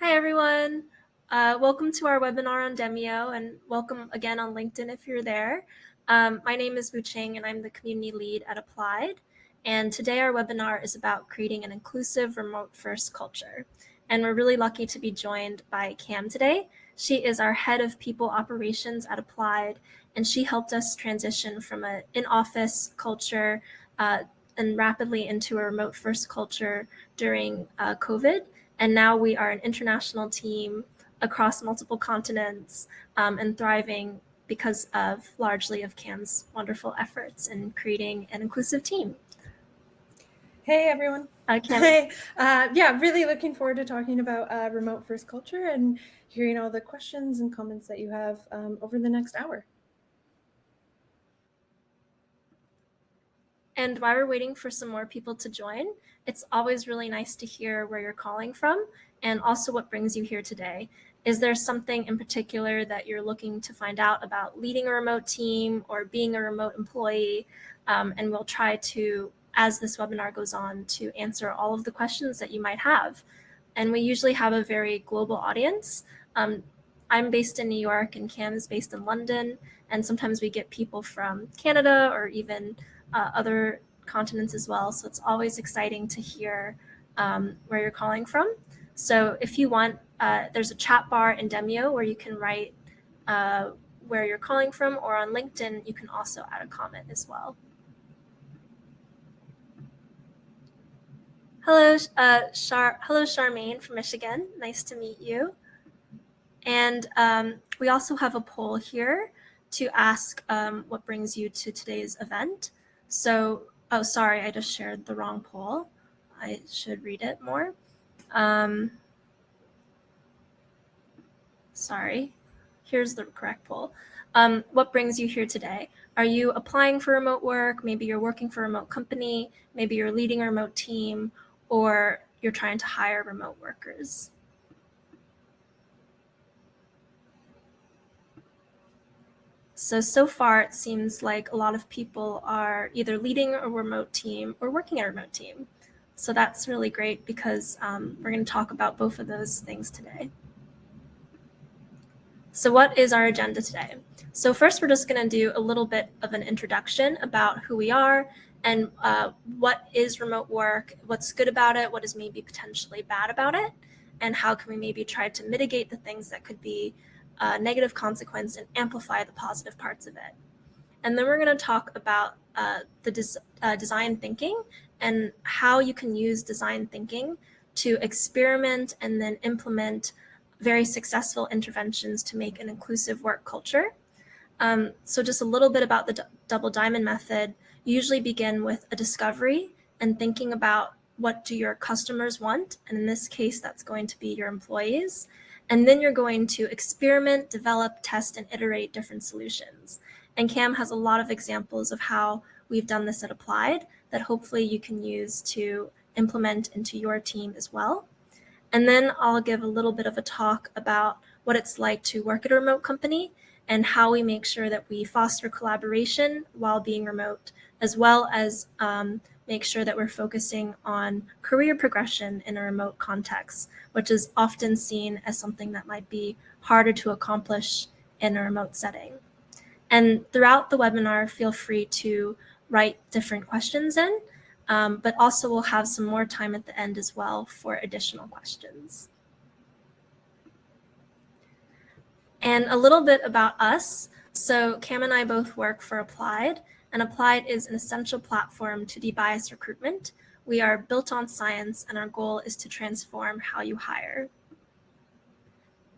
Hi, everyone. Welcome to our webinar on Demio, and welcome again on LinkedIn if you're there. My name is WuQing, and I'm the community lead at Applied. And today our webinar is about creating an inclusive remote-first culture. And we're really lucky to be joined by Cam today. She is our head of people operations at Applied, and she helped us transition from an in-office culture and rapidly into a remote-first culture during COVID. And now we are an international team across multiple continents and thriving because of largely of Cam's wonderful efforts in creating an inclusive team. Hey, everyone. Cam. Hey, really looking forward to talking about remote first culture and hearing all the questions and comments that you have over the next hour. And while we're waiting for some more people to join, it's always really nice to hear where you're calling from and also what brings you here today. Is there something in particular that you're looking to find out about leading a remote team or being a remote employee? And we'll try to, as this webinar goes on, to answer all of the questions that you might have. And we usually have a very global audience. I'm based in New York and Cam is based in London. And sometimes we get people from Canada or even other continents as well. So it's always exciting to hear where you're calling from. So if you want, there's a chat bar in Demio where you can write where you're calling from, or on LinkedIn, you can also add a comment as well. Hello, hello, Charmaine from Michigan. Nice to meet you. And we also have a poll here to ask what brings you to today's event. So, oh, sorry, I just shared the wrong poll. I should read it more. Sorry, here's the correct poll. What brings you here today? Are you applying for remote work? Maybe you're working for a remote company. Maybe you're leading a remote team, or you're trying to hire remote workers. So far, it seems like a lot of people are either leading a remote team or working at a remote team. So that's really great because we're going to talk about both of those things today. So what is our agenda today? So first, we're just going to do a little bit of an introduction about who we are and what is remote work, what's good about it, what is maybe potentially bad about it, and how can we maybe try to mitigate the things that could be negative consequence and amplify the positive parts of it. And then we're going to talk about design thinking and how you can use design thinking to experiment and then implement very successful interventions to make an inclusive work culture. So just a little bit about the double diamond method. You usually begin with a discovery and thinking about what do your customers want, and in this case, that's going to be your employees. And then you're going to experiment, develop, test, and iterate different solutions. And Cam has a lot of examples of how we've done this at Applied that hopefully you can use to implement into your team as well. And then I'll give a little bit of a talk about what it's like to work at a remote company and how we make sure that we foster collaboration while being remote, as well as make sure that we're focusing on career progression in a remote context, which is often seen as something that might be harder to accomplish in a remote setting. And throughout the webinar, feel free to write different questions in, but also we'll have some more time at the end as well for additional questions. And a little bit about us. So Cam and I both work for Applied, and Applied is an essential platform to de-bias recruitment. We are built on science, and our goal is to transform how you hire.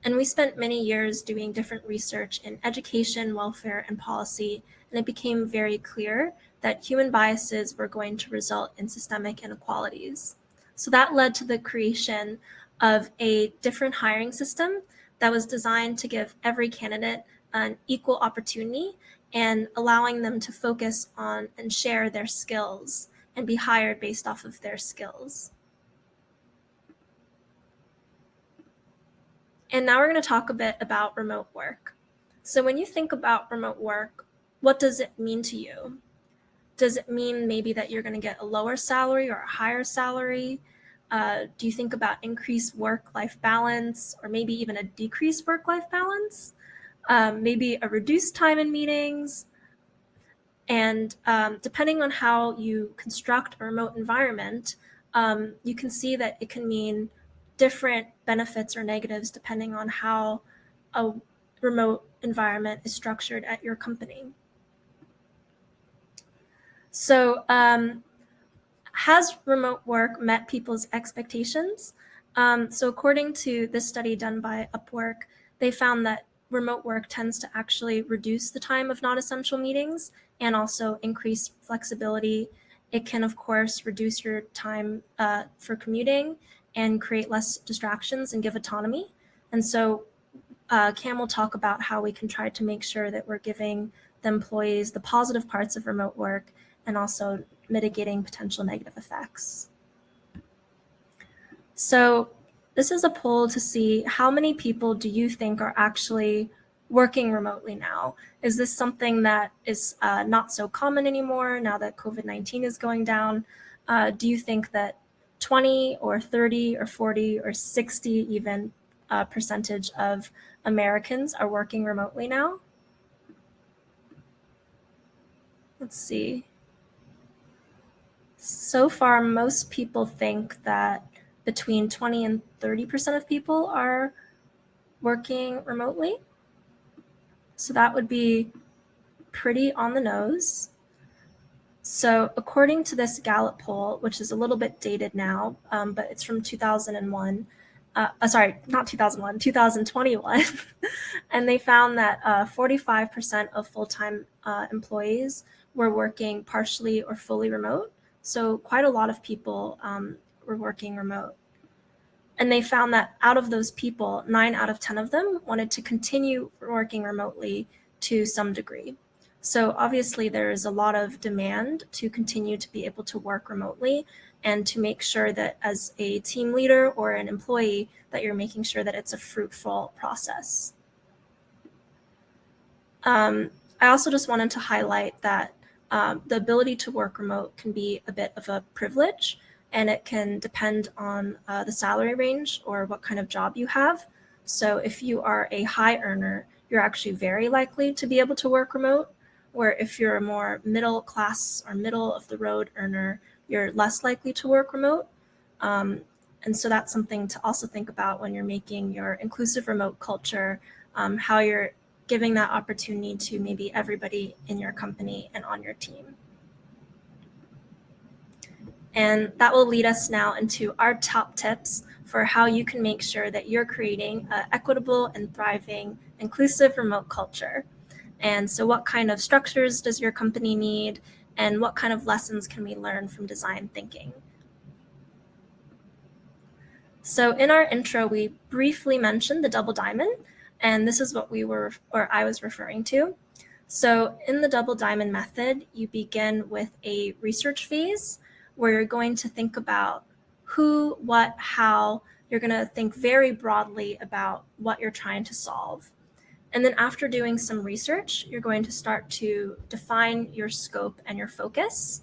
And we spent many years doing different research in education, welfare, and policy, and it became very clear that human biases were going to result in systemic inequalities. So that led to the creation of a different hiring system that was designed to give every candidate an equal opportunity and allowing them to focus on and share their skills and be hired based off of their skills. And now we're going to talk a bit about remote work. So when you think about remote work, what does it mean to you? Does it mean maybe that you're going to get a lower salary or a higher salary? Do you think about increased work-life balance, or maybe even a decreased work-life balance? Maybe a reduced time in meetings? And depending on how you construct a remote environment, you can see that it can mean different benefits or negatives depending on how a remote environment is structured at your company. So has remote work met people's expectations? So according to this study done by Upwork, they found that remote work tends to actually reduce the time of non-essential meetings and also increase flexibility. It can, of course, reduce your time for commuting and create less distractions and give autonomy. And so Cam will talk about how we can try to make sure that we're giving the employees the positive parts of remote work and also mitigating potential negative effects. So this is a poll to see how many people do you think are actually working remotely now? Is this something that is not so common anymore now that COVID-19 is going down? Do you think that 20 or 30 or 40 or 60 even percentage of Americans are working remotely now? Let's see. So far, most people think that between 20 and 30% of people are working remotely. So that would be pretty on the nose. So according to this Gallup poll, which is a little bit dated now, but it's from 2001, sorry, not 2001, 2021, and they found that 45% of full-time employees were working partially or fully remote. So quite a lot of people were working remote. And they found that out of those people, 9 out of 10 of them wanted to continue working remotely to some degree. So obviously there is a lot of demand to continue to be able to work remotely and to make sure that as a team leader or an employee that you're making sure that it's a fruitful process. I also just wanted to highlight that the ability to work remote can be a bit of a privilege, and it can depend on the salary range or what kind of job you have. So if you are a high earner, you're actually very likely to be able to work remote, where if you're a more middle class or middle of the road earner, you're less likely to work remote. And so that's something to also think about when you're making your inclusive remote culture, how you're giving that opportunity to maybe everybody in your company and on your team. And that will lead us now into our top tips for how you can make sure that you're creating an equitable and thriving inclusive remote culture. And so what kind of structures does your company need, and what kind of lessons can we learn from design thinking? So in our intro, we briefly mentioned the double diamond, and this is what I was referring to. So in the double diamond method, you begin with a research phase where you're going to think about who, what, how. You're going to think very broadly about what you're trying to solve. And then after doing some research, you're going to start to define your scope and your focus.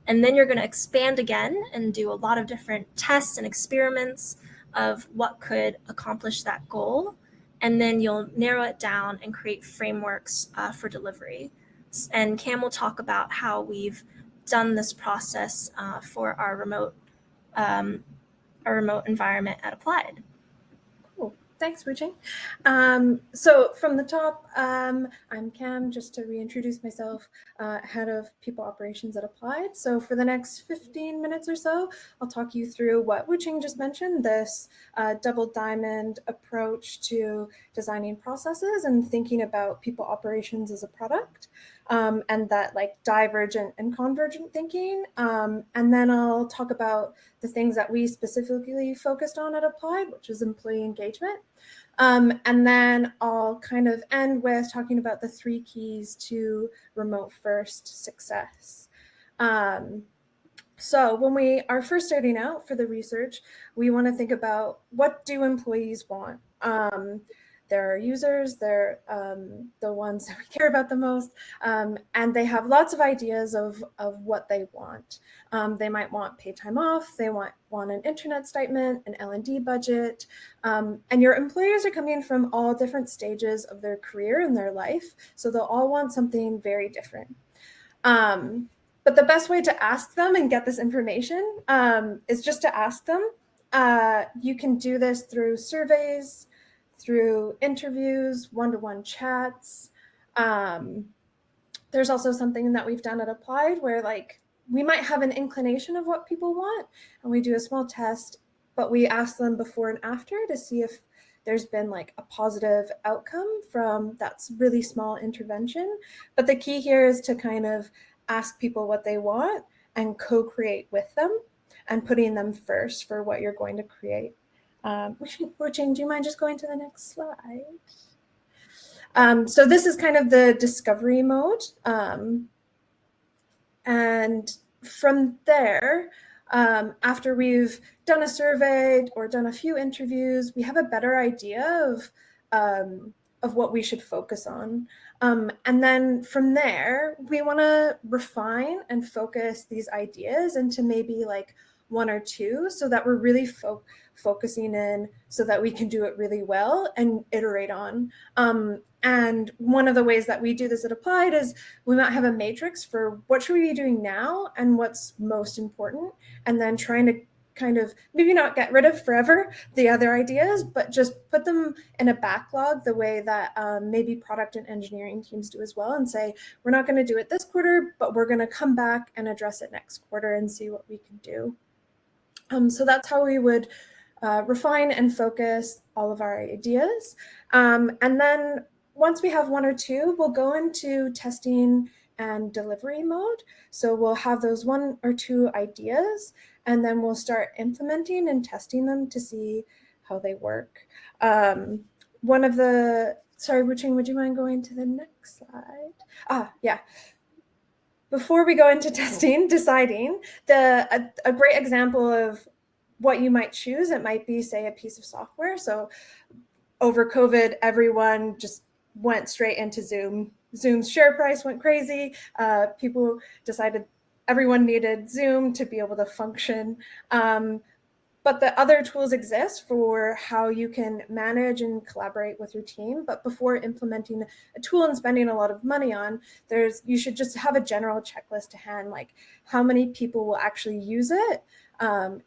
And then you're going to expand again and do a lot of different tests and experiments of what could accomplish that goal. And then you'll narrow it down and create frameworks for delivery. And Cam will talk about how we've done this process for our remote environment at Applied. Thanks, WuQing. So from the top, I'm Cam, just to reintroduce myself, head of people operations at Applied. So for the next 15 minutes or so, I'll talk you through what WuQing just mentioned, this double diamond approach to designing processes and thinking about people operations as a product, and that like divergent and convergent thinking. And then I'll talk about the things that we specifically focused on at Applied, which is employee engagement. And then I'll kind of end with talking about the 3 keys to remote first success. So when we are first starting out for the research, we want to think about what do employees want? they're our users, they're the ones that we care about the most, and they have lots of ideas of what they want. They might want paid time off, they want an internet stipend, an L&D budget, and your employers are coming from all different stages of their career and their life, so they'll all want something very different. But the best way to ask them and get this information is just to ask them. You can do this through surveys, through interviews, one-to-one chats. There's also something that we've done at Applied where like we might have an inclination of what people want and we do a small test, but we ask them before and after to see if there's been like a positive outcome from that really small intervention. But the key here is to kind of ask people what they want and co-create with them and putting them first for what you're going to create. WuQing, do you mind just going to the next slide? So this is kind of the discovery mode. And from there, after we've done a survey or done a few interviews, we have a better idea of what we should focus on. And then from there, we want to refine and focus these ideas into maybe like one or two so that we're really focusing in so that we can do it really well and iterate on. And one of the ways that we do this at Applied is we might have a matrix for what should we be doing now and what's most important, and then trying to kind of maybe not get rid of forever the other ideas, but just put them in a backlog the way that maybe product and engineering teams do as well, and say, we're not going to do it this quarter, but we're going to come back and address it next quarter and see what we can do. So that's how we would refine and focus all of our ideas. And then once we have one or two, we'll go into testing and delivery mode. So we'll have those one or two ideas, and then we'll start implementing and testing them to see how they work. Sorry, WuQing, would you mind going to the next slide? Yeah. Before we go into testing, deciding, a great example of what you might choose, it might be, say, a piece of software. So over COVID, everyone just went straight into Zoom. Zoom's share price went crazy. People decided everyone needed Zoom to be able to function. But the other tools exist for how you can manage and collaborate with your team. But before implementing a tool and spending a lot of money on, you should just have a general checklist to hand, like how many people will actually use it?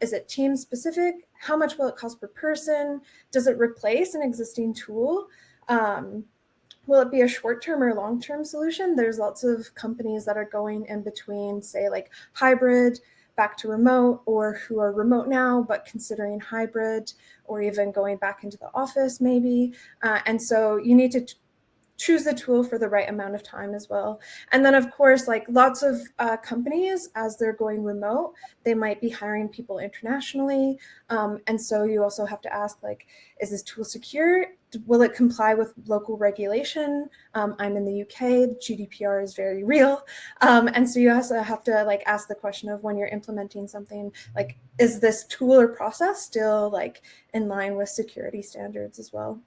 Is it team specific? How much will it cost per person? Does it replace an existing tool? Will it be a short-term or long-term solution? There's lots of companies that are going in between, say like hybrid, back to remote, or who are remote now, but considering hybrid, or even going back into the office maybe. And so you need to choose the tool for the right amount of time as well. And then of course, like lots of companies, as they're going remote, they might be hiring people internationally. And so you also have to ask, like, is this tool secure? Will it comply with local regulation? I'm in the UK, GDPR is very real. And so you also have to like ask the question of when you're implementing something, like, is this tool or process still like in line with security standards as well?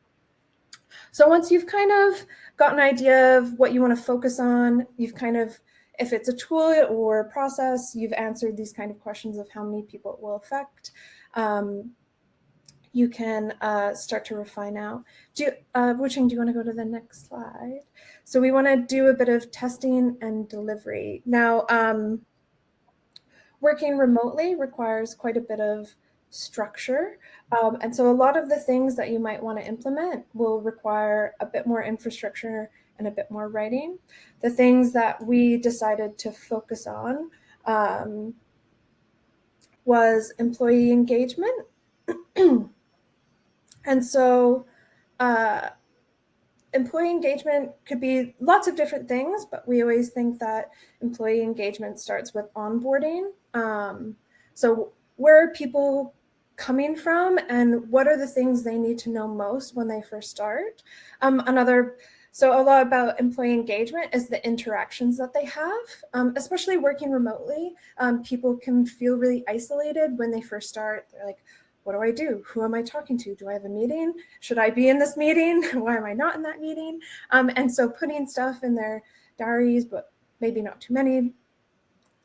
So once you've kind of got an idea of what you want to focus on, you've kind of, if it's a tool or a process, you've answered these kind of questions of how many people it will affect, you can start to refine out. WuQing, do you want to go to the next slide? So we want to do a bit of testing and delivery. Now, working remotely requires quite a bit of structure. And so a lot of the things that you might want to implement will require a bit more infrastructure and a bit more writing. The things that we decided to focus on was employee engagement. And so employee engagement could be lots of different things, but we always think that employee engagement starts with onboarding. So where are people coming from, and what are the things they need to know most when they first start? So a lot about employee engagement is the interactions that they have, especially working remotely. People can feel really isolated when they first start. They're like, what do I do? Who am I talking to? Do I have a meeting? Should I be in this meeting? Why am I not in that meeting? And so putting stuff in their diaries, but maybe not too many,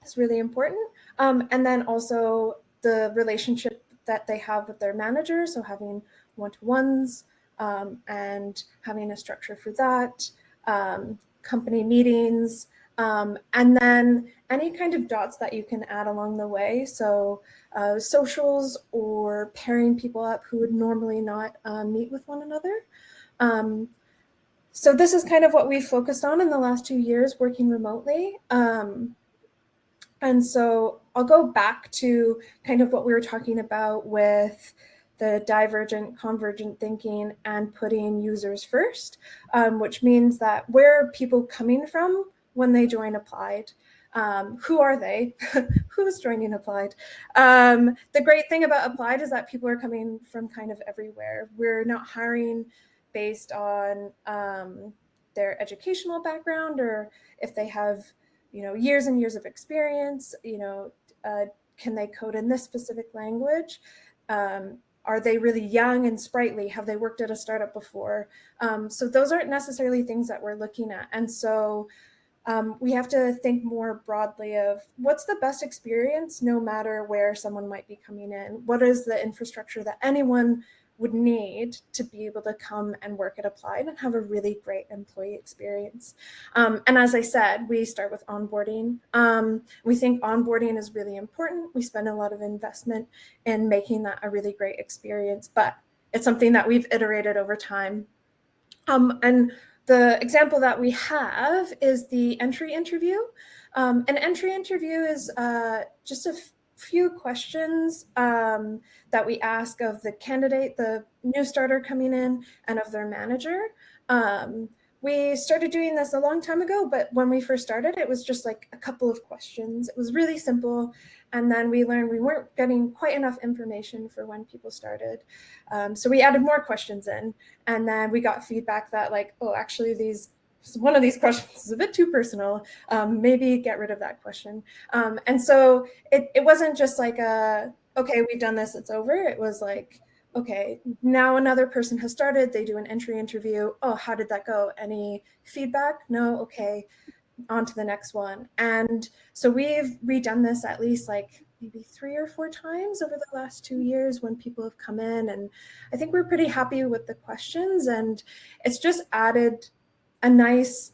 is really important. And then also the relationship that they have with their manager. So having one-to-ones and having a structure for that, company meetings, and then any kind of dots that you can add along the way. So socials or pairing people up who would normally not meet with one another. So this is kind of what we've focused on in the last 2 years working remotely. And so I'll go back to kind of what we were talking about with the divergent, convergent thinking and putting users first, which means that where are people coming from when they join Applied? Who are they? Who's joining Applied? The great thing about Applied is that people are coming from kind of everywhere. We're not hiring based on their educational background or if they have years and years of experience, can they code in this specific language? Are they really young and sprightly? Have they worked at a startup before? So those aren't necessarily things that we're looking at. And so we have to think more broadly of what's the best experience no matter where someone might be coming in. What is the infrastructure that anyone would need to be able to come and work at Applied and have a really great employee experience. And as I said, we start with onboarding. We think onboarding is really important. We spend a lot of investment in making that a really great experience, but it's something that we've iterated over time. And the example that we have is the entry interview. An entry interview is just a few questions that we ask of the candidate, the new starter coming in, and of their manager. We started doing this a long time ago, but when we first started, it was just like a couple of questions. It was really simple. And then we learned we weren't getting quite enough information for when people started. So we added more questions in, and then we got feedback that like, oh, actually one of these questions is a bit too personal. Maybe get rid of that question. And so it wasn't just like okay, we've done this, it's over. It was like, okay, now another person has started. They do an entry interview. Oh, how did that go? Any feedback? No? Okay, on to the next one. And so we've redone this at least like maybe 3 or 4 times over the last 2 years when people have come in. And I think we're pretty happy with the questions. And it's just added a nice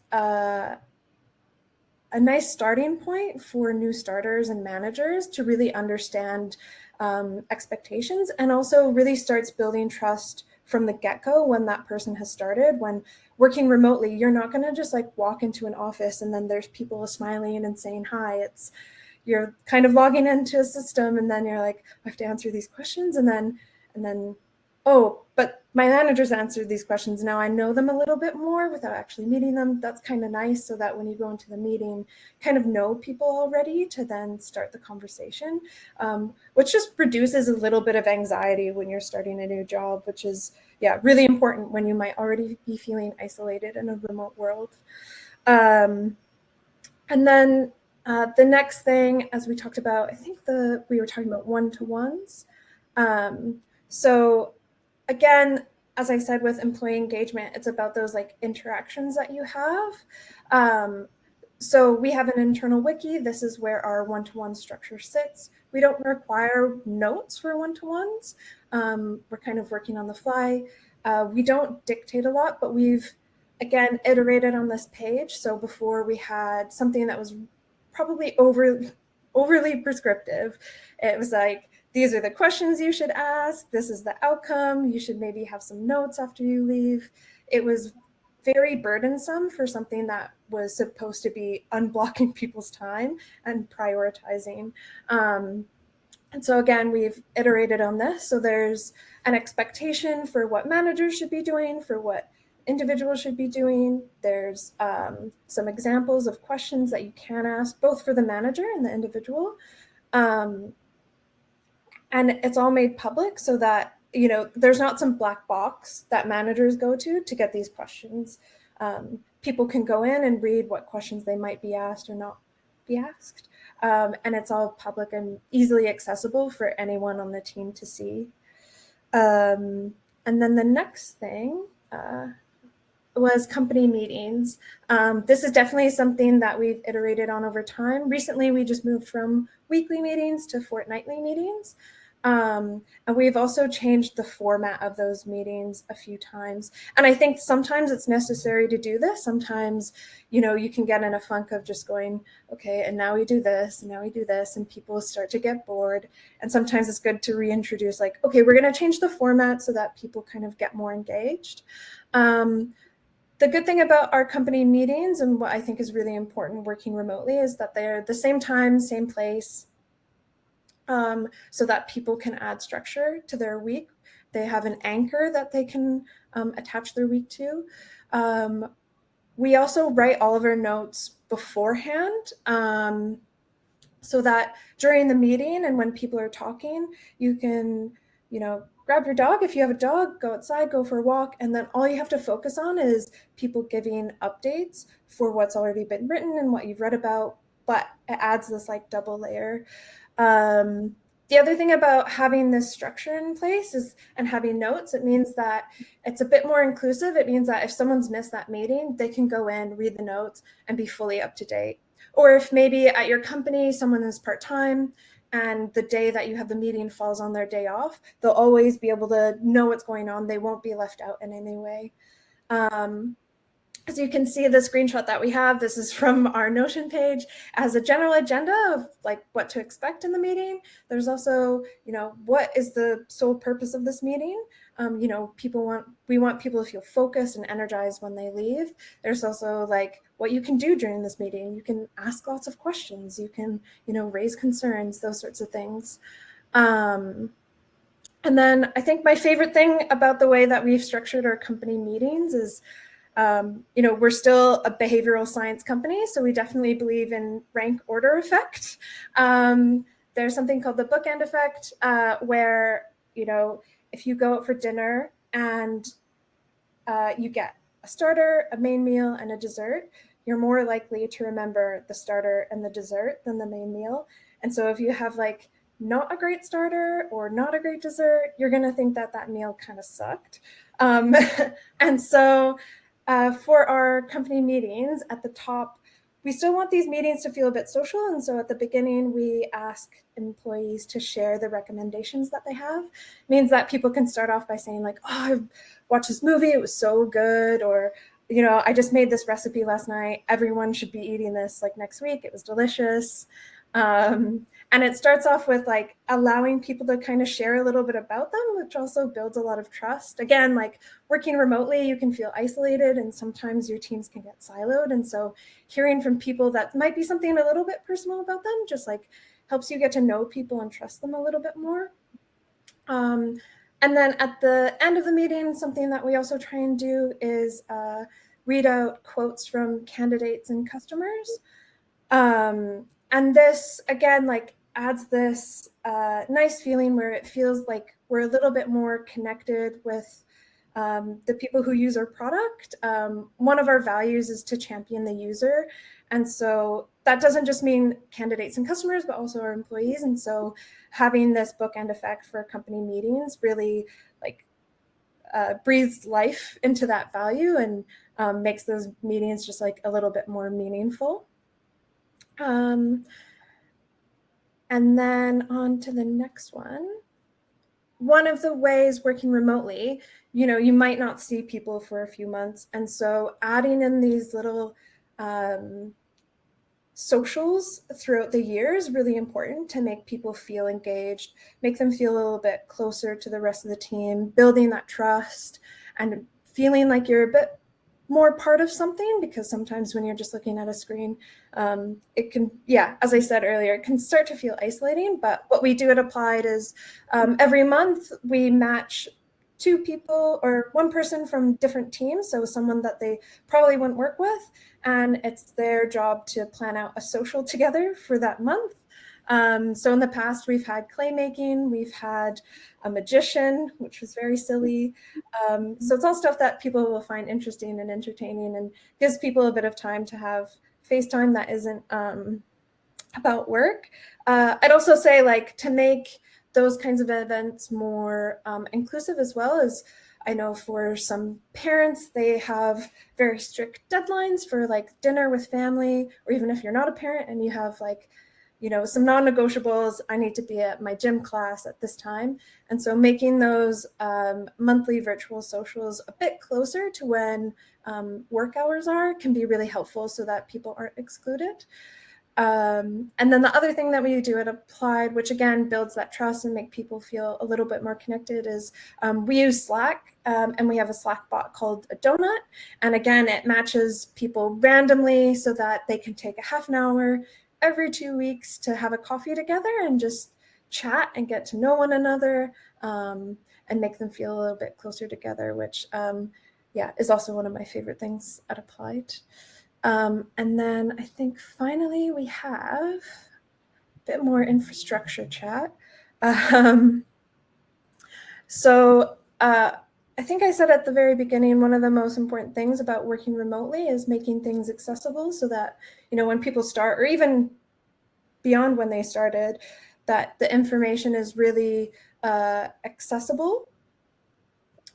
starting point for new starters and managers to really understand expectations, and also really starts building trust from the get-go when that person has started. When working remotely, you're not going to just like walk into an office and then there's people smiling and saying hi. You're kind of logging into a system and then you're like, I have to answer these questions, and then oh, but my manager's answered these questions. Now I know them a little bit more without actually meeting them. That's kind of nice, so that when you go into the meeting, kind of know people already to then start the conversation, which just reduces a little bit of anxiety when you're starting a new job, which is, yeah, really important when you might already be feeling isolated in a remote world. And then the next thing, as we talked about, I think we were talking about one-to-ones. So again, as I said, with employee engagement, it's about those like interactions that you have. So we have an internal wiki. This is where our one-to-one structure sits. We don't require notes for one-to-ones. We're kind of working on the fly. We don't dictate a lot, but we've, again, iterated on this page. So before we had something that was probably overly prescriptive. It was like, these are the questions you should ask. This is the outcome. You should maybe have some notes after you leave. It was very burdensome for something that was supposed to be unblocking people's time and prioritizing. And so again, we've iterated on this. So there's an expectation for what managers should be doing, for what individuals should be doing. There's some examples of questions that you can ask, both for the manager and the individual. And it's all made public so that, there's not some black box that managers go to get these questions. People can go in and read what questions they might be asked or not be asked. And it's all public and easily accessible for anyone on the team to see. And then the next thing was company meetings. This is definitely something that we've iterated on over time. Recently, we just moved from weekly meetings to fortnightly meetings. And we've also changed the format of those meetings a few times. And I think sometimes it's necessary to do this. Sometimes, you can get in a funk of just going, okay, and now we do this, and now we do this, and people start to get bored. And sometimes it's good to reintroduce, like, okay, we're going to change the format so that people kind of get more engaged. The good thing about our company meetings, and what I think is really important working remotely, is that they're the same time, same place, so that people can add structure to their week. They have an anchor that they can attach their week to. We also write all of our notes beforehand, so that during the meeting and when people are talking, you can, grab your dog. If you have a dog, go outside, go for a walk. And then all you have to focus on is people giving updates for what's already been written and what you've read about. But it adds this like double layer. The other thing about having this structure in place and having notes, it means that it's a bit more inclusive. It means that if someone's missed that meeting, they can go in, read the notes, and be fully up to date. Or if maybe at your company, someone is part-time and the day that you have the meeting falls on their day off, they'll always be able to know what's going on. They won't be left out in any way. As you can see, the screenshot that we have, this is from our Notion page, as a general agenda of like what to expect in the meeting. There's also, what is the sole purpose of this meeting? We want people to feel focused and energized when they leave. There's also like what you can do during this meeting. You can ask lots of questions. You can, raise concerns, those sorts of things. And then I think my favorite thing about the way that we've structured our company meetings is, we're still a behavioral science company, so we definitely believe in rank order effect. There's something called the bookend effect, where, if you go out for dinner and you get a starter, a main meal, and a dessert, you're more likely to remember the starter and the dessert than the main meal. And so if you have like not a great starter or not a great dessert, you're going to think that meal kind of sucked. And so for our company meetings at the top, we still want these meetings to feel a bit social. And so at the beginning, we ask employees to share the recommendations that they have. It means that people can start off by saying like, oh, I watched this movie, it was so good. Or, I just made this recipe last night. Everyone should be eating this like next week. It was delicious. And it starts off with like allowing people to kind of share a little bit about them, which also builds a lot of trust. Again, like working remotely, you can feel isolated and sometimes your teams can get siloed. And so hearing from people that might be something a little bit personal about them just like helps you get to know people and trust them a little bit more. And then at the end of the meeting, something that we also try and do is read out quotes from candidates and customers. And this, again, like adds this nice feeling where it feels like we're a little bit more connected with the people who use our product. One of our values is to champion the user. And so that doesn't just mean candidates and customers, but also our employees. And so having this bookend effect for company meetings really like breathes life into that value and makes those meetings just like a little bit more meaningful. And then on to the next one. One of the ways working remotely, you might not see people for a few months. And so adding in these little socials throughout the year is really important to make people feel engaged, make them feel a little bit closer to the rest of the team, building that trust and feeling like you're a bit more part of something, because sometimes when you're just looking at a screen, it can, as I said earlier, it can start to feel isolating. But what we do at Applied is every month we match two people or one person from different teams, so someone that they probably wouldn't work with, and it's their job to plan out a social together for that month. So in the past, we've had clay making, we've had a magician, which was very silly. So it's all stuff that people will find interesting and entertaining and gives people a bit of time to have FaceTime that isn't about work. I'd also say like to make those kinds of events more inclusive, as well as I know for some parents, they have very strict deadlines for like dinner with family, or even if you're not a parent and you have like, you know, some non-negotiables, I need to be at my gym class at this time. And so making those monthly virtual socials a bit closer to when work hours are can be really helpful so that people aren't excluded. And then the other thing that we do at Applied, which again builds that trust and make people feel a little bit more connected, is we use Slack, and we have a Slack bot called a donut. And again, it matches people randomly so that they can take a half an hour every 2 weeks to have a coffee together and just chat and get to know one another, and make them feel a little bit closer together, which yeah, is also one of my favorite things at Applied. And then I think finally we have a bit more infrastructure chat. So I think I said at the very beginning, one of the most important things about working remotely is making things accessible so that, you know, when people start, or even beyond when they started, that the information is really accessible.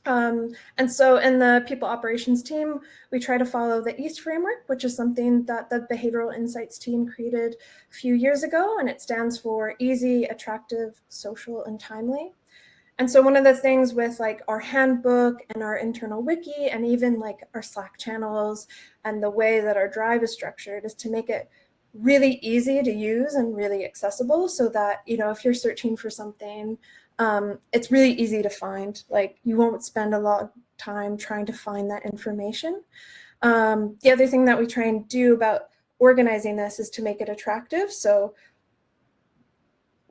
And so in the people operations team, we try to follow the EAST framework, which is something that the behavioral insights team created a few years ago, and it stands for easy, attractive, social, and timely. And so one of the things with like our handbook and our internal wiki, and even like our Slack channels and the way that our drive is structured, is to make it really easy to use and really accessible so that, you know, if you're searching for something, it's really easy to find. Like, you won't spend a lot of time trying to find that information. The other thing that we try and do about organizing this is to make it attractive. So,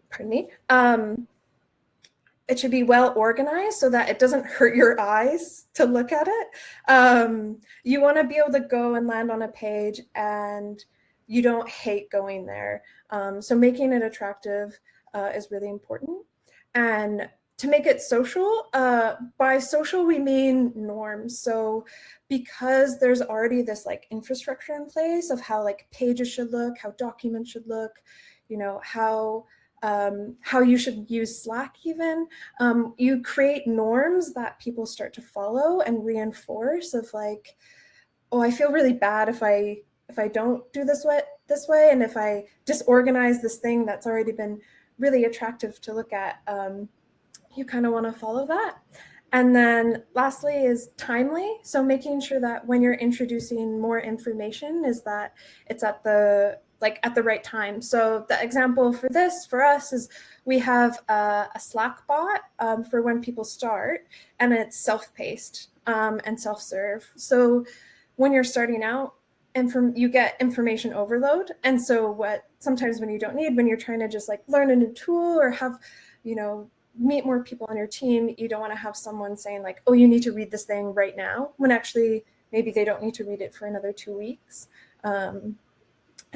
pardon me, it should be well organized so that it doesn't hurt your eyes to look at it. You want to be able to go and land on a page and you don't hate going there. So making it attractive is really important. And to make it social, by social we mean norms. So because there's already this like infrastructure in place of how like pages should look, how documents should look, you know, how you should use Slack even, you create norms that people start to follow and reinforce of like, oh, I feel really bad if I don't do this way, and if I disorganize this thing that's already been really attractive to look at, you kind of want to follow that. And then lastly is timely. So making sure that when you're introducing more information is that it's at the right time. So the example for this, for us, is we have a Slack bot for when people start, and it's self-paced and self-serve. So when you're starting out, you get information overload. And so what sometimes when you don't need, when you're trying to just like learn a new tool or have, you know, meet more people on your team, you don't want to have someone saying like, oh, you need to read this thing right now, when actually maybe they don't need to read it for another 2 weeks. And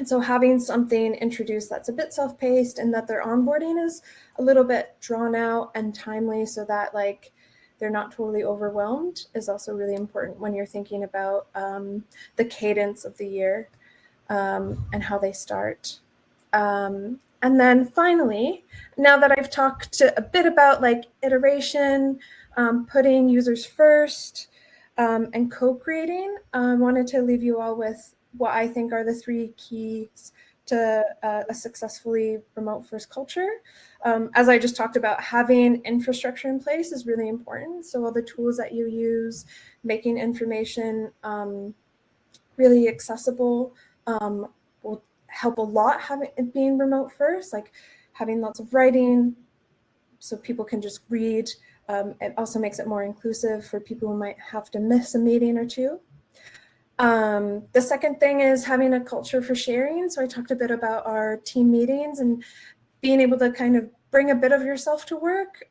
so having something introduced that's a bit self-paced and that their onboarding is a little bit drawn out and timely so that like they're not totally overwhelmed is also really important when you're thinking about the cadence of the year and how they start. And then finally, now that I've talked a bit about like iteration, putting users first, and co-creating, I wanted to leave you all with what I think are the 3 keys to a successfully remote first culture. As I just talked about, having infrastructure in place is really important. So all the tools that you use, making information really accessible will help a lot, having it being remote first, like having lots of writing so people can just read. It also makes it more inclusive for people who might have to miss a meeting or two. The second thing is having a culture for sharing. So I talked a bit about our team meetings, and being able to kind of bring a bit of yourself to work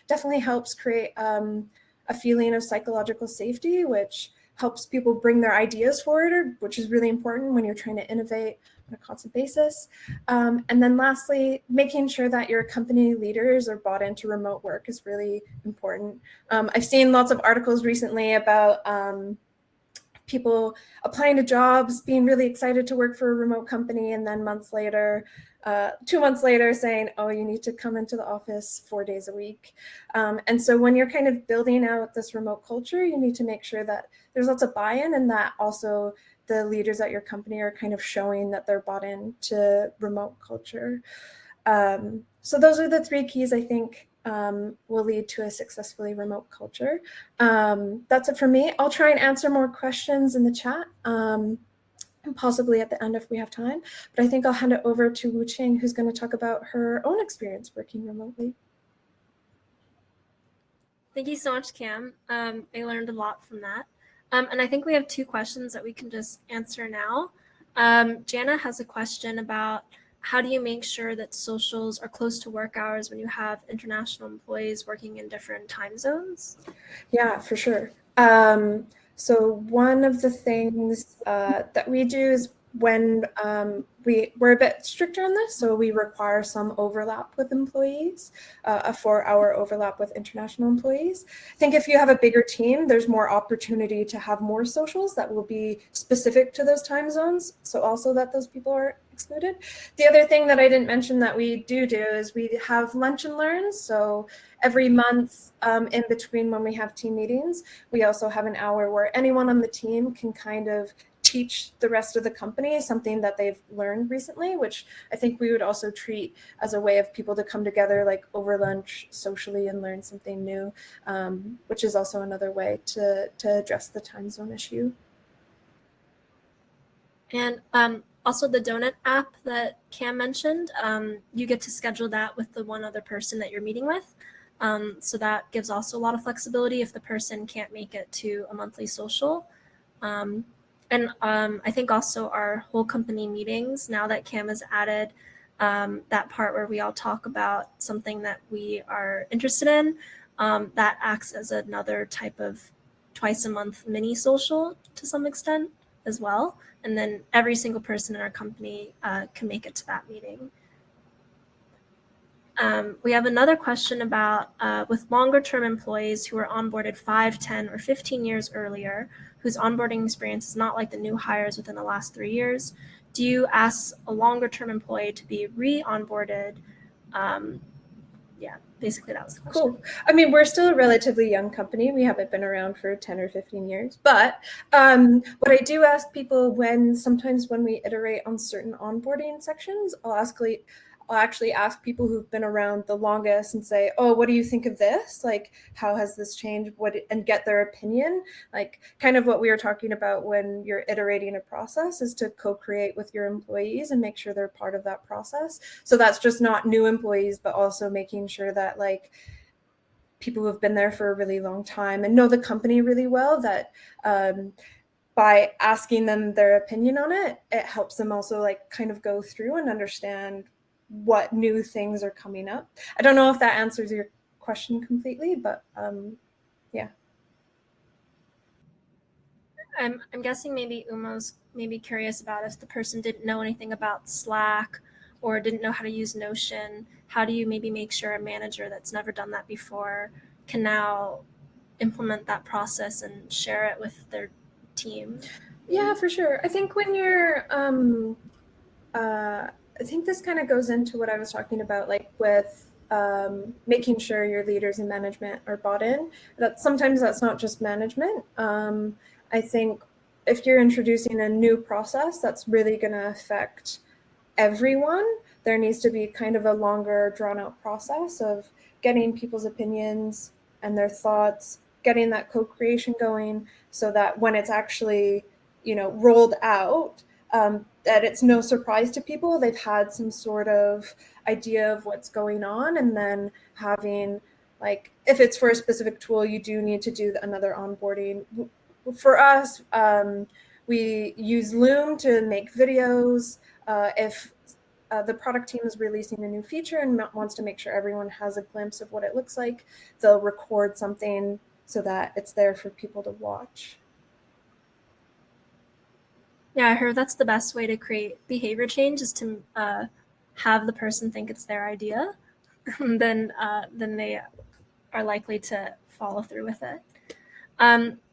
definitely helps create a feeling of psychological safety, which helps people bring their ideas forward, which is really important when you're trying to innovate on a constant basis. And then lastly, making sure that your company leaders are bought into remote work is really important. I've seen lots of articles recently about people applying to jobs, being really excited to work for a remote company, and then months later, 2 months later saying, oh, you need to come into the office 4 days a week. And so when you're kind of building out this remote culture, you need to make sure that there's lots of buy-in, and that also the leaders at your company are kind of showing that they're bought into remote culture. So those are the 3 keys I think will lead to a successfully remote culture. That's it for me. I'll try and answer more questions in the chat, possibly at the end if we have time. But I think I'll hand it over to WuQing, who's going to talk about her own experience working remotely. Thank you so much, Cam. I learned a lot from that. And I think we have 2 questions that we can just answer now. Jana has a question about how do you make sure that socials are close to work hours when you have international employees working in different time zones? Yeah, for sure. So one of the things that we do is when we're a bit stricter on this, so we require some overlap with employees, a 4-hour overlap with international employees. I think if you have a bigger team, there's more opportunity to have more socials that will be specific to those time zones, so also that those people are excluded. The other thing that I didn't mention that we do is we have lunch and learns. So every month in between when we have team meetings, we also have an hour where anyone on the team can kind of teach the rest of the company something that they've learned recently, which I think we would also treat as a way of people to come together like over lunch socially and learn something new, which is also another way to address the time zone issue. And also the Donut app that Cam mentioned, you get to schedule that with the one other person that you're meeting with. So that gives also a lot of flexibility if the person can't make it to a monthly social. And I think also our whole company meetings, now that Cam has added that part where we all talk about something that we are interested in, that acts as another type of twice a month mini social to some extent as well. And then every single person in our company can make it to that meeting. We have another question about with longer term employees who are onboarded 5, 10, or 15 years earlier, whose onboarding experience is not like the new hires within the last 3 years, do you ask a longer term employee to be re-onboarded? Yeah, basically that was the question. Cool. I mean, we're still a relatively young company. We haven't been around for 10 or 15 years. But what I do ask people sometimes when we iterate on certain onboarding sections, I'll actually ask people who've been around the longest and say, oh, what do you think of this? Like, how has this changed? And get their opinion. Like, kind of what we were talking about when you're iterating a process is to co-create with your employees and make sure they're part of that process. So that's just not new employees, but also making sure that like people who have been there for a really long time and know the company really well, that by asking them their opinion on it, it helps them also like kind of go through and understand what new things are coming up. I don't know if that answers your question completely, but yeah. I'm guessing maybe Umo's maybe curious about if the person didn't know anything about Slack or didn't know how to use Notion. How do you maybe make sure a manager that's never done that before can now implement that process and share it with their team? Yeah, for sure. I think when you're I think this kind of goes into what I was talking about, like with making sure your leaders and management are bought in. That sometimes that's not just management. I think if you're introducing a new process that's really going to affect everyone, there needs to be kind of a longer drawn out process of getting people's opinions and their thoughts, getting that co-creation going so that when it's actually, rolled out, that it's no surprise to people. They've had some sort of idea of what's going on, and then having, like, if it's for a specific tool, you do need to do another onboarding. For us, we use Loom to make videos. If the product team is releasing a new feature and wants to make sure everyone has a glimpse of what it looks like, they'll record something so that it's there for people to watch. Yeah, I heard that's the best way to create behavior change is to have the person think it's their idea. then they are likely to follow through with it.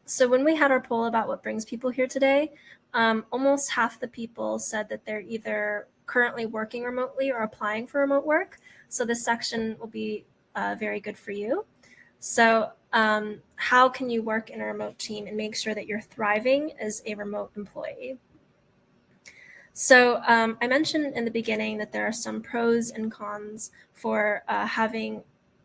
So when we had our poll about what brings people here today, almost half the people said that they're either currently working remotely or applying for remote work. So this section will be very good for you. So how can you work in a remote team and make sure that you're thriving as a remote employee? So I mentioned in the beginning that there are some pros and cons for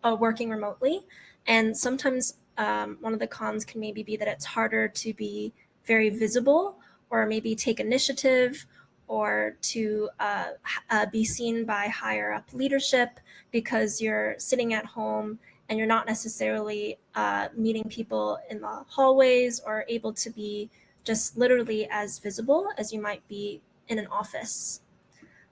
working remotely. And sometimes one of the cons can maybe be that it's harder to be very visible or maybe take initiative or to be seen by higher up leadership because you're sitting at home and you're not necessarily meeting people in the hallways or able to be just literally as visible as you might be in an office.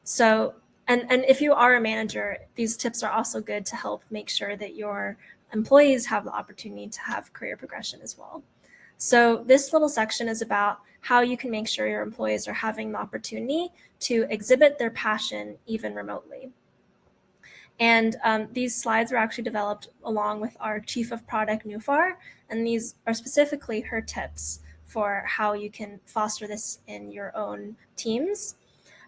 So, and if you are a manager, these tips are also good to help make sure that your employees have the opportunity to have career progression as well. So this little section is about how you can make sure your employees are having the opportunity to exhibit their passion even remotely. And these slides were actually developed along with our Chief of Product, Nufar, and these are specifically her tips for how you can foster this in your own teams.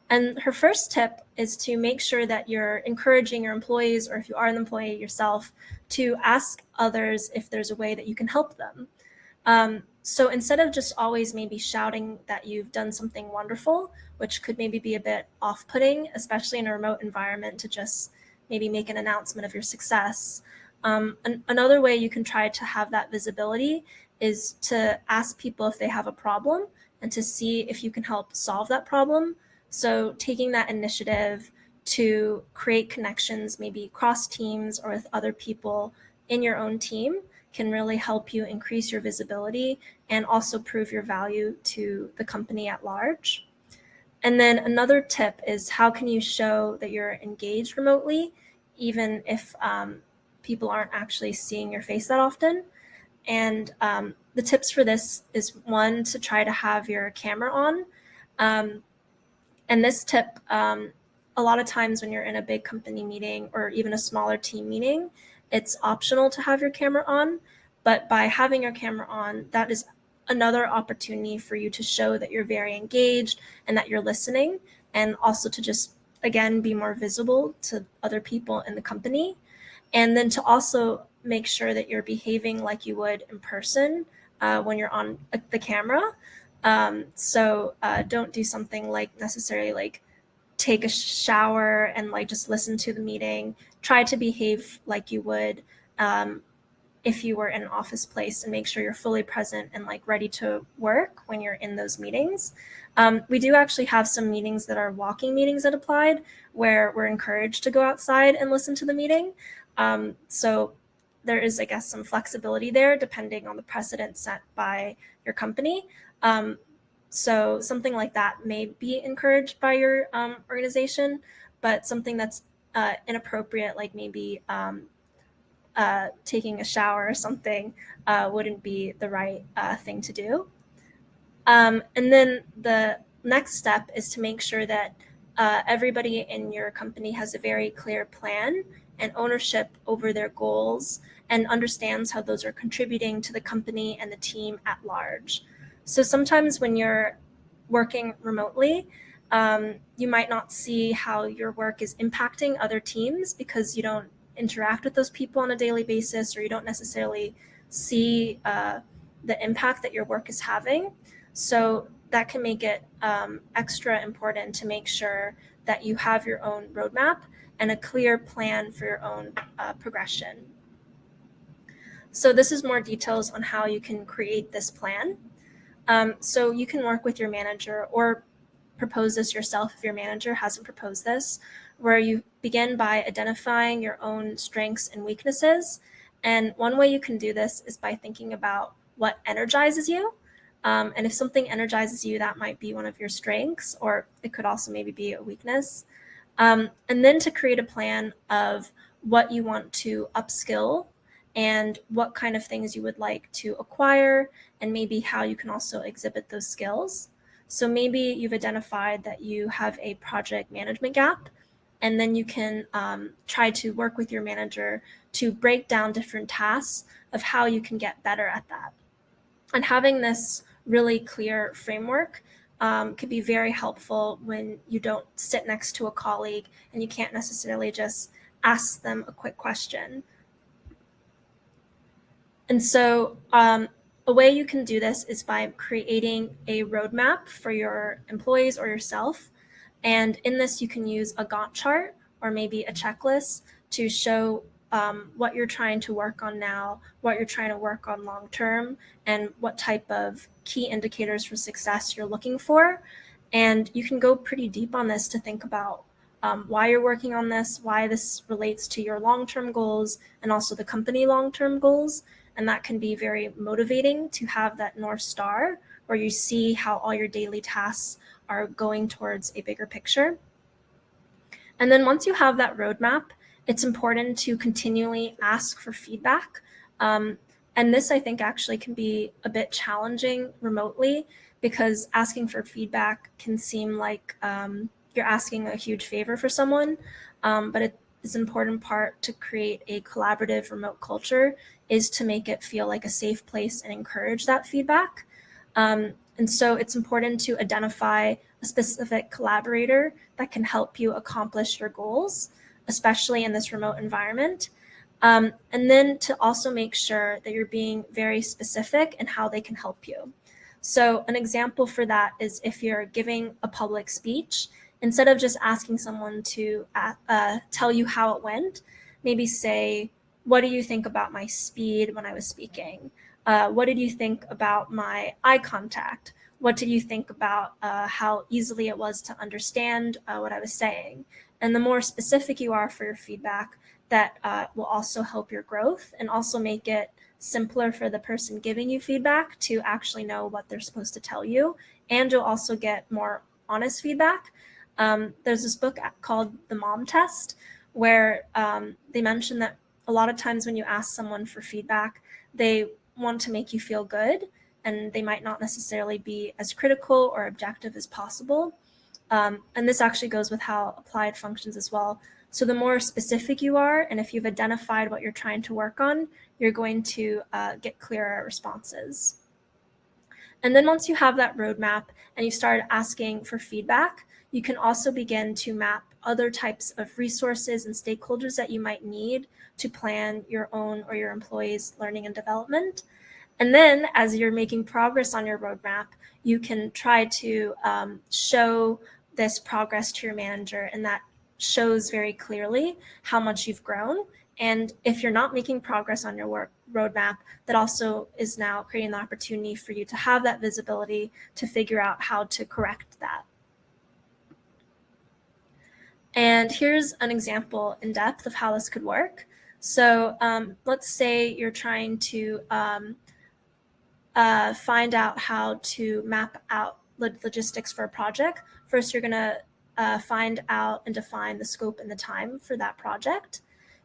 And her first tip is to make sure that you're encouraging your employees, or if you are an employee yourself, to ask others if there's a way that you can help them. So instead of just always maybe shouting that you've done something wonderful, which could maybe be a bit off-putting, especially in a remote environment, to just maybe make an announcement of your success. Another way you can try to have that visibility is to ask people if they have a problem and to see if you can help solve that problem. So taking that initiative to create connections, maybe cross teams or with other people in your own team, can really help you increase your visibility and also prove your value to the company at large. And then another tip is how can you show that you're engaged remotely, even if people aren't actually seeing your face that often. And the tips for this is one, to try to have your camera on. And this tip, a lot of times when you're in a big company meeting or even a smaller team meeting, it's optional to have your camera on. But by having your camera on, that is another opportunity for you to show that you're very engaged and that you're listening, and also to just, again, be more visible to other people in the company. And then to also make sure that you're behaving like you would in person when you're on the camera. So don't do something like necessarily like take a shower and like just listen to the meeting. Try to behave like you would if you were in an office place, and make sure you're fully present and like ready to work when you're in those meetings. We do actually have some meetings that are walking meetings at Applied where we're encouraged to go outside and listen to the meeting. So there is, I guess, some flexibility there depending on the precedent set by your company. So something like that may be encouraged by your organization, but something that's inappropriate, like maybe taking a shower or something, wouldn't be the right thing to do. And then the next step is to make sure that everybody in your company has a very clear plan and ownership over their goals and understands how those are contributing to the company and the team at large. So sometimes when you're working remotely, you might not see how your work is impacting other teams because you don't interact with those people on a daily basis, or you don't necessarily see the impact that your work is having. So that can make it extra important to make sure that you have your own roadmap and a clear plan for your own progression. So this is more details on how you can create this plan. So you can work with your manager or propose this yourself if your manager hasn't proposed this, where you begin by identifying your own strengths and weaknesses. And one way you can do this is by thinking about what energizes you. And if something energizes you, that might be one of your strengths, or it could also maybe be a weakness. And then to create a plan of what you want to upskill and what kind of things you would like to acquire, and maybe how you can also exhibit those skills. So maybe you've identified that you have a project management gap, and then you can try to work with your manager to break down different tasks of how you can get better at that. And having this really clear framework could be very helpful when you don't sit next to a colleague and you can't necessarily just ask them a quick question. And so a way you can do this is by creating a roadmap for your employees or yourself. And in this, you can use a Gantt chart or maybe a checklist to show what you're trying to work on now, what you're trying to work on long term, and what type of key indicators for success you're looking for. And you can go pretty deep on this to think about why you're working on this, why this relates to your long-term goals, and also the company long-term goals. And that can be very motivating to have that North Star where you see how all your daily tasks are going towards a bigger picture. And then once you have that roadmap, it's important to continually ask for feedback. And this, I think, actually can be a bit challenging remotely because asking for feedback can seem like you're asking a huge favor for someone, but it is an important part to create a collaborative remote culture is to make it feel like a safe place and encourage that feedback. And so it's important to identify a specific collaborator that can help you accomplish your goals, especially in this remote environment. And then to also make sure that you're being very specific in how they can help you. So an example for that is if you're giving a public speech, instead of just asking someone to tell you how it went, maybe say, what do you think about my speed when I was speaking? What did you think about my eye contact? What did you think about how easily it was to understand what I was saying? And the more specific you are for your feedback, that will also help your growth and also make it simpler for the person giving you feedback to actually know what they're supposed to tell you. And you'll also get more honest feedback. There's this book called The Mom Test, where they mention that a lot of times when you ask someone for feedback, they want to make you feel good, and they might not necessarily be as critical or objective as possible. And this actually goes with how applied functions as well. So the more specific you are, and if you've identified what you're trying to work on, you're going to get clearer responses. And then once you have that roadmap and you start asking for feedback, you can also begin to map other types of resources and stakeholders that you might need to plan your own or your employees' learning and development. And then as you're making progress on your roadmap, you can try to show this progress to your manager, and that shows very clearly how much you've grown. And if you're not making progress on your roadmap, that also is now creating the opportunity for you to have that visibility to figure out how to correct that. And here's an example in depth of how this could work. So let's say you're trying to find out how to map out logistics for a project. First, you're going to find out and define the scope and the time for that project.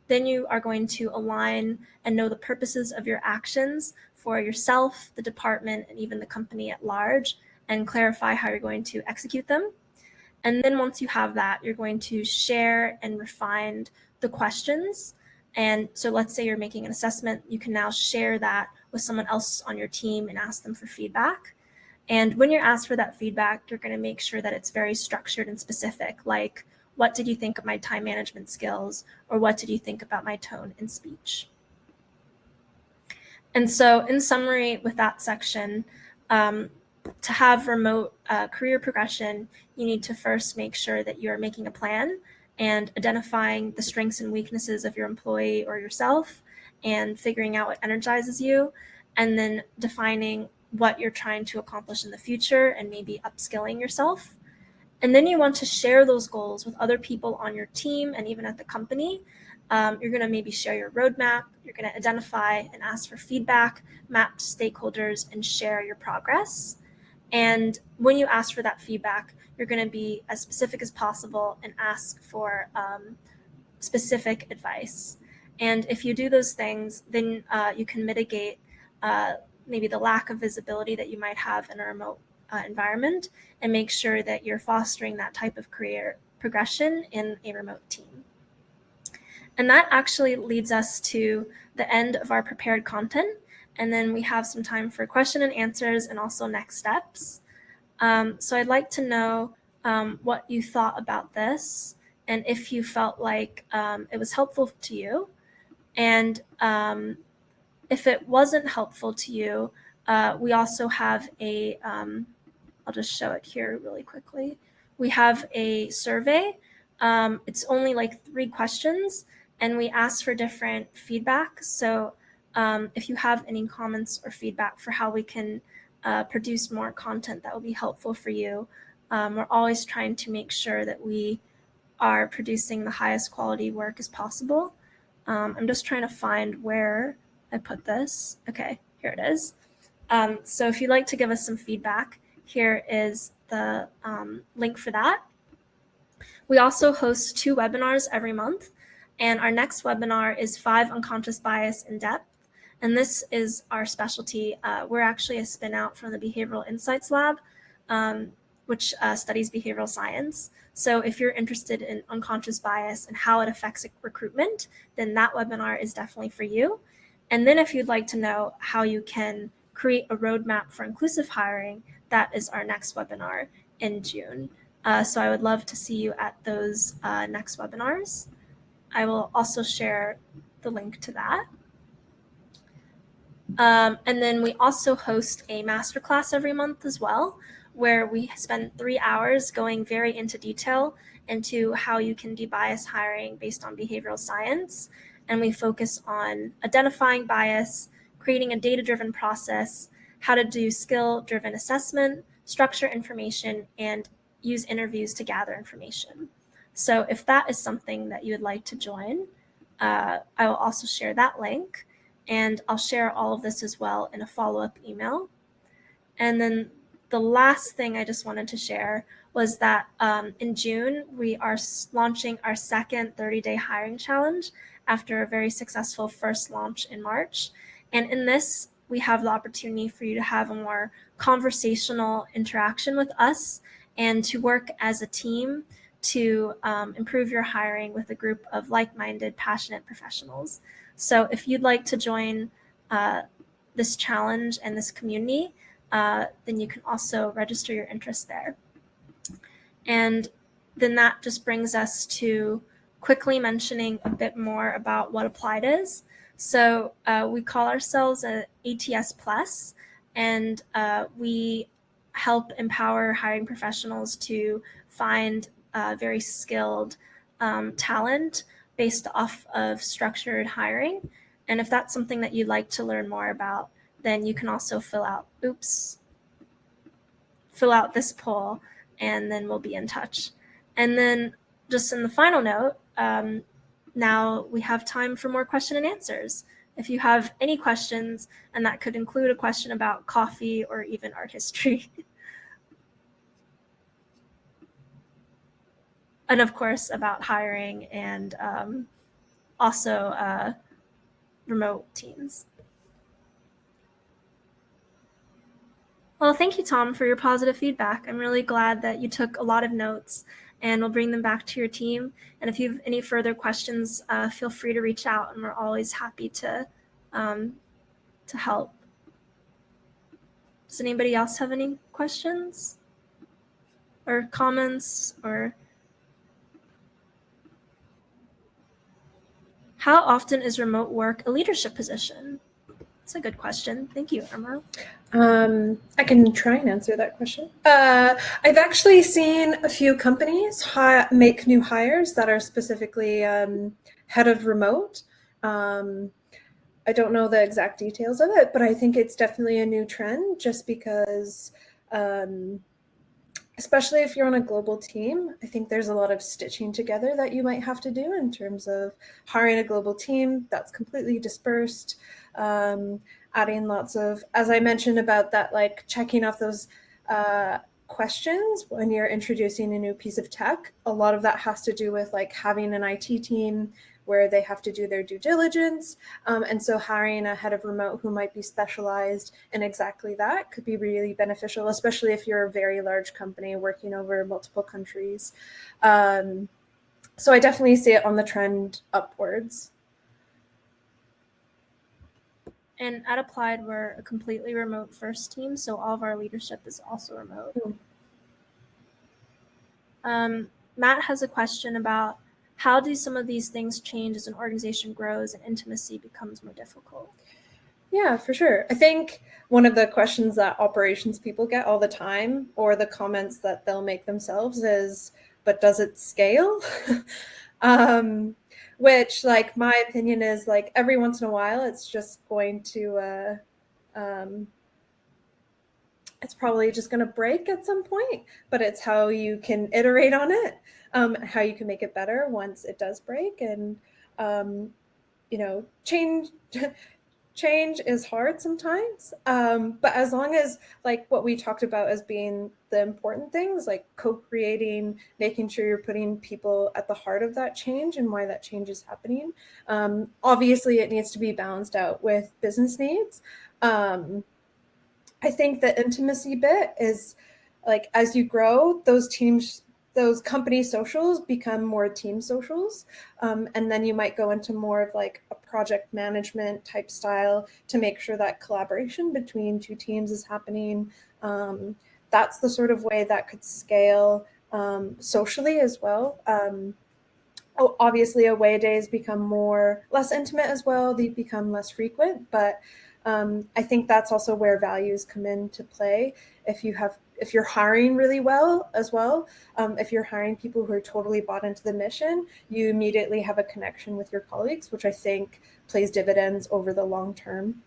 Then you are going to align and know the purposes of your actions for yourself, the department, and even the company at large, and clarify how you're going to execute them. And then once you have that, you're going to share and refine the questions. And so let's say you're making an assessment, you can now share that with someone else on your team and ask them for feedback. And when you're asked for that feedback, you're going to make sure that it's very structured and specific, like, what did you think of my time management skills? Or what did you think about my tone in speech? And so in summary with that section, to have remote career progression, you need to first make sure that you're making a plan and identifying the strengths and weaknesses of your employee or yourself and figuring out what energizes you, and then defining what you're trying to accomplish in the future and maybe upskilling yourself. And then you want to share those goals with other people on your team and even at the company. You're going to maybe share your roadmap. You're going to identify and ask for feedback, map stakeholders, and share your progress. And when you ask for that feedback, you're going to be as specific as possible and ask for specific advice. And if you do those things, then you can mitigate maybe the lack of visibility that you might have in a remote environment and make sure that you're fostering that type of career progression in a remote team. And that actually leads us to the end of our prepared content. And then we have some time for question and answers and also next steps. So I'd like to know what you thought about this and if you felt like it was helpful to you. And if it wasn't helpful to you, we also have I'll just show it here really quickly. We have a survey. It's only like 3 questions, and we ask for different feedback. So if you have any comments or feedback for how we can produce more content that will be helpful for you, we're always trying to make sure that we are producing the highest quality work as possible. I'm just trying to find where I put this. Okay, here it is. So if you'd like to give us some feedback, here is the link for that. We also host 2 webinars every month, and our next webinar is 5 unconscious bias in depth. And this is our specialty. We're actually a spin out from the Behavioral Insights Lab, which studies behavioral science. So if you're interested in unconscious bias and how it affects recruitment, then that webinar is definitely for you. And then if you'd like to know how you can create a roadmap for inclusive hiring, that is our next webinar in June. So I would love to see you at those next webinars. I will also share the link to that. And then we also host a masterclass every month as well, where we spend 3 hours going very into detail into how you can de-bias hiring based on behavioral science. And we focus on identifying bias, creating a data-driven process, how to do skill-driven assessment, structure information, and use interviews to gather information. So if that is something that you would like to join, I will also share that link. And I'll share all of this as well in a follow-up email. And then the last thing I just wanted to share was that in June, we are launching our second 30-day hiring challenge after a very successful first launch in March. And in this, we have the opportunity for you to have a more conversational interaction with us and to work as a team to improve your hiring with a group of like-minded, passionate professionals. So if you'd like to join this challenge and this community, then you can also register your interest there. And then that just brings us to quickly mentioning a bit more about what Applied is. So we call ourselves an ATS Plus, and we help empower hiring professionals to find very skilled talent based off of structured hiring. And if that's something that you'd like to learn more about, then you can also fill out this poll, and then we'll be in touch. And then just in the final note, now we have time for more question and answers. If you have any questions, and that could include a question about coffee or even art history. And of course, about hiring and also remote teams. Well, thank you, Tom, for your positive feedback. I'm really glad that you took a lot of notes, and we'll bring them back to your team. And if you have any further questions, feel free to reach out, and we're always happy to help. Does anybody else have any questions or comments? Or how often is remote work a leadership position? That's a good question. Thank you, Irma. I can try and answer that question. I've actually seen a few companies make new hires that are specifically head of remote. I don't know the exact details of it, but I think it's definitely a new trend just because, especially if you're on a global team, I think there's a lot of stitching together that you might have to do in terms of hiring a global team that's completely dispersed, adding lots of, as I mentioned about that, like checking off those questions when you're introducing a new piece of tech. A lot of that has to do with like having an IT team where they have to do their due diligence. And so hiring a head of remote who might be specialized in exactly that could be really beneficial, especially if you're a very large company working over multiple countries. So I definitely see it on the trend upwards. And at Applied, we're a completely remote first team, so all of our leadership is also remote. Matt has a question about how do some of these things change as an organization grows and intimacy becomes more difficult? Yeah, for sure. I think one of the questions that operations people get all the time, or the comments that they'll make themselves, is, but does it scale? Which, like, my opinion is, like, every once in a while, it's just going to, it's probably just going to break at some point, but it's how you can iterate on it, how you can make it better once it does break. And, change change is hard sometimes, but as long as, like, what we talked about as being the important things, like co-creating, making sure you're putting people at the heart of that change and why that change is happening. Obviously, it needs to be balanced out with business needs. I think the intimacy bit is, like, as you grow, those company socials become more team socials. And then you might go into more of like a project management type style to make sure that collaboration between two teams is happening. That's the sort of way that could scale socially as well. Obviously, away days become less intimate as well. They become less frequent, but I think that's also where values come into play. If you're hiring really well as well, if you're hiring people who are totally bought into the mission, you immediately have a connection with your colleagues, which I think plays dividends over the long term.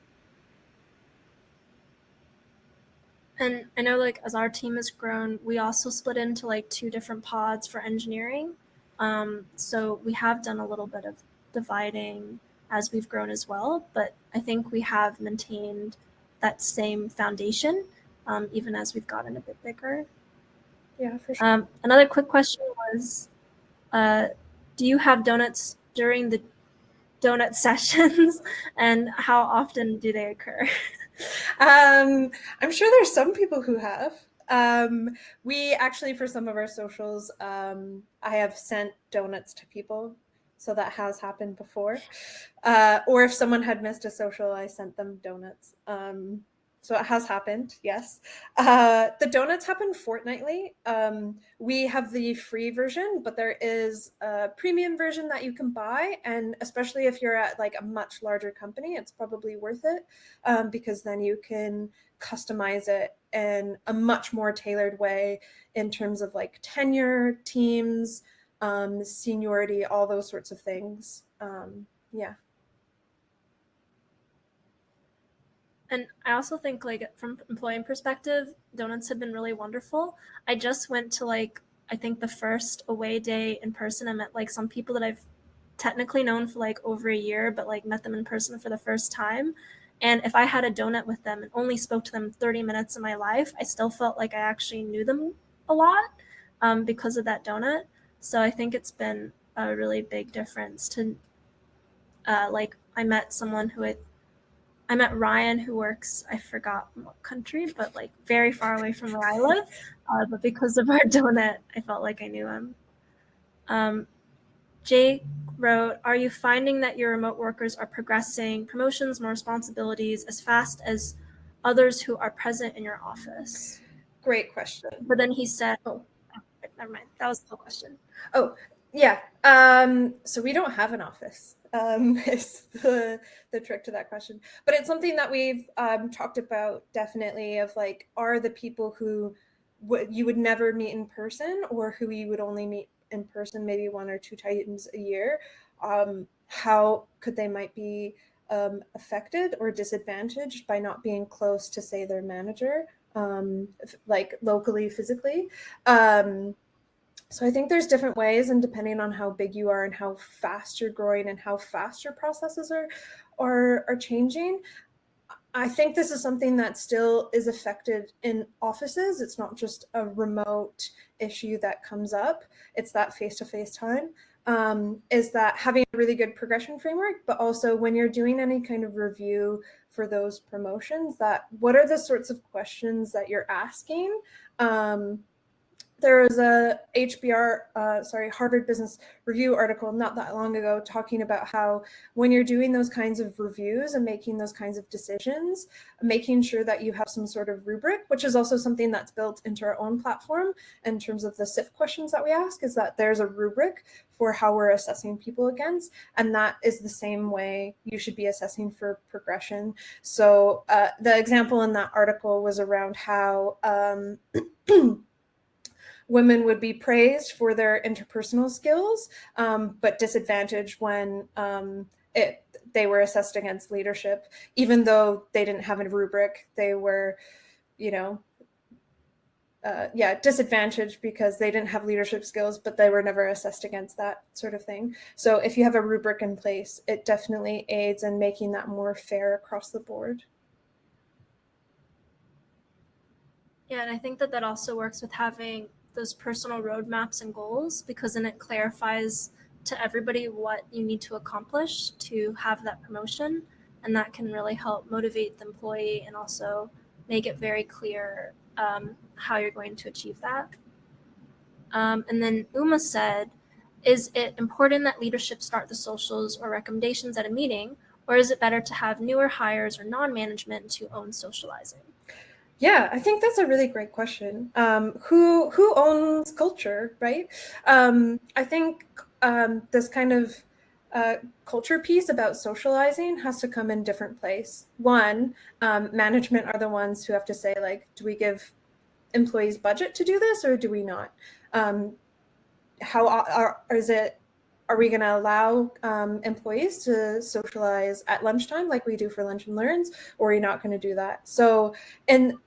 And I know, like, as our team has grown, we also split into like 2 different pods for engineering. So we have done a little bit of dividing as we've grown as well, but I think we have maintained that same foundation, even as we've gotten a bit bigger. Yeah, for sure. Another quick question was, do you have donuts during the donut sessions, and how often do they occur? I'm sure there's some people who have. We actually, for some of our socials, I have sent donuts to people. So that has happened before. Or if someone had missed a social, I sent them donuts. So it has happened, yes. The donuts happen fortnightly. We have the free version, but there is a premium version that you can buy. And especially if you're at like a much larger company, it's probably worth it, because then you can customize it in a much more tailored way in terms of like tenure, teams, seniority, all those sorts of things. Yeah. And I also think, like, from employee perspective, donuts have been really wonderful. I just went to, like, I think the first away day in person. I met like some people that I've technically known for like over a year, but like met them in person for the first time. And if I had a donut with them and only spoke to them 30 minutes of my life, I still felt like I actually knew them a lot, because of that donut. So I think it's been a really big difference to, like, I met Ryan, who works, I forgot what country, but like very far away from where I live. But because of our donut, I felt like I knew him. Um, Jake wrote, are you finding that your remote workers are progressing promotions, more responsibilities as fast as others who are present in your office? Great question. But then he said, Oh, never mind. That was the question. Oh, yeah. So we don't have an office, is the trick to that question. But it's something that we've talked about, definitely, of like, are the people who you would never meet in person, or who you would only meet in person maybe 1 or 2 times a year, how could they might be affected or disadvantaged by not being close to, say, their manager, like locally, physically. So I think there's different ways, and depending on how big you are and how fast you're growing and how fast your processes are changing, I think this is something that still is affected in offices. It's not just a remote issue that comes up. It's that face-to-face time. Is that having a really good progression framework, but also when you're doing any kind of review for those promotions, that what are the sorts of questions that you're asking, there was a Harvard Business Review article not that long ago talking about how when you're doing those kinds of reviews and making those kinds of decisions, making sure that you have some sort of rubric, which is also something that's built into our own platform in terms of the SIF questions that we ask, is that there's a rubric for how we're assessing people against, and that is the same way you should be assessing for progression. So the example in that article was around how women would be praised for their interpersonal skills, but disadvantaged when they were assessed against leadership, even though they didn't have a rubric. They were, disadvantaged because they didn't have leadership skills, but they were never assessed against that sort of thing. So if you have a rubric in place, it definitely aids in making that more fair across the board. Yeah, and I think that also works with having those personal roadmaps and goals, because then it clarifies to everybody what you need to accomplish to have that promotion, and that can really help motivate the employee and also make it very clear how you're going to achieve that. And then Uma said, is it important that leadership start the socials or recommendations at a meeting, or is it better to have newer hires or non-management to own socializing? Yeah, I think that's a really great question. Who owns culture, right? I think this kind of culture piece about socializing has to come in different place. One, management are the ones who have to say, like, do we give employees budget to do this or do we not? Are we going to allow employees to socialize at lunchtime like we do for lunch and learns, or are you not going to do that? So in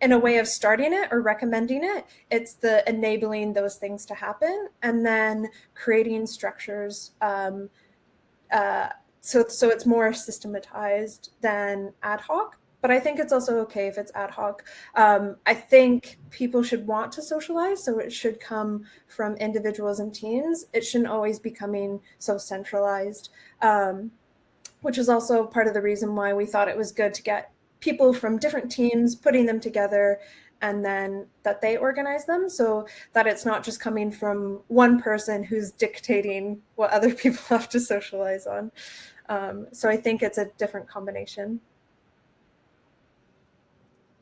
a way of starting it or recommending it, it's the enabling those things to happen and then creating structures so it's more systematized than ad hoc. But I think it's also okay if it's ad hoc. I think people should want to socialize, so it should come from individuals and teams. It shouldn't always be coming so centralized, which is also part of the reason why we thought it was good to get people from different teams, putting them together, and then that they organize them so that it's not just coming from one person who's dictating what other people have to socialize on. So I think it's a different combination.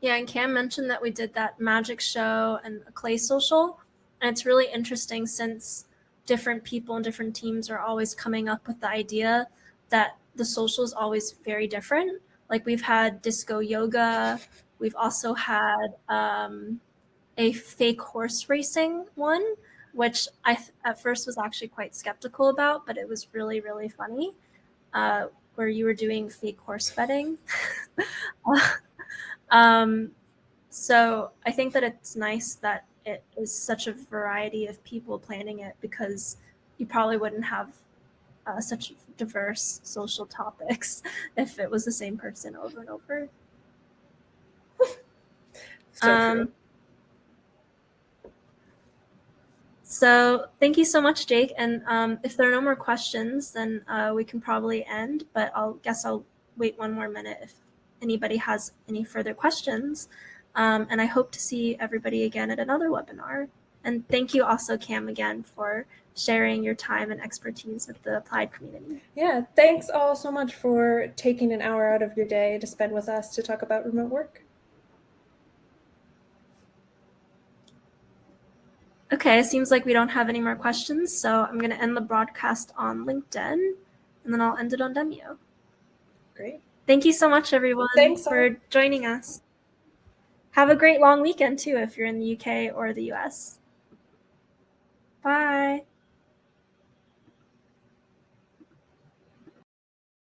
Yeah, and Cam mentioned that we did that magic show and a clay social, and it's really interesting since different people and different teams are always coming up with the idea that the social is always very different. Like we've had disco yoga, we've also had a fake horse racing one, which I at first was actually quite skeptical about, but it was really, really funny, where you were doing fake horse betting. So I think that it's nice that it is such a variety of people planning it, because you probably wouldn't have such diverse social topics if it was the same person over and over. True. So thank you so much, Jake. And if there are no more questions, then we can probably end, but I'll wait one more minute if anybody has any further questions. And I hope to see everybody again at another webinar. And thank you also, Cam, again, for sharing your time and expertise with the applied community. Yeah, thanks all so much for taking an hour out of your day to spend with us to talk about remote work. Okay, it seems like we don't have any more questions, so I'm going to end the broadcast on LinkedIn, and then I'll end it on Demio. Great. Thank you so much, everyone, for joining us. Have a great long weekend, too, if you're in the UK or the US. Bye.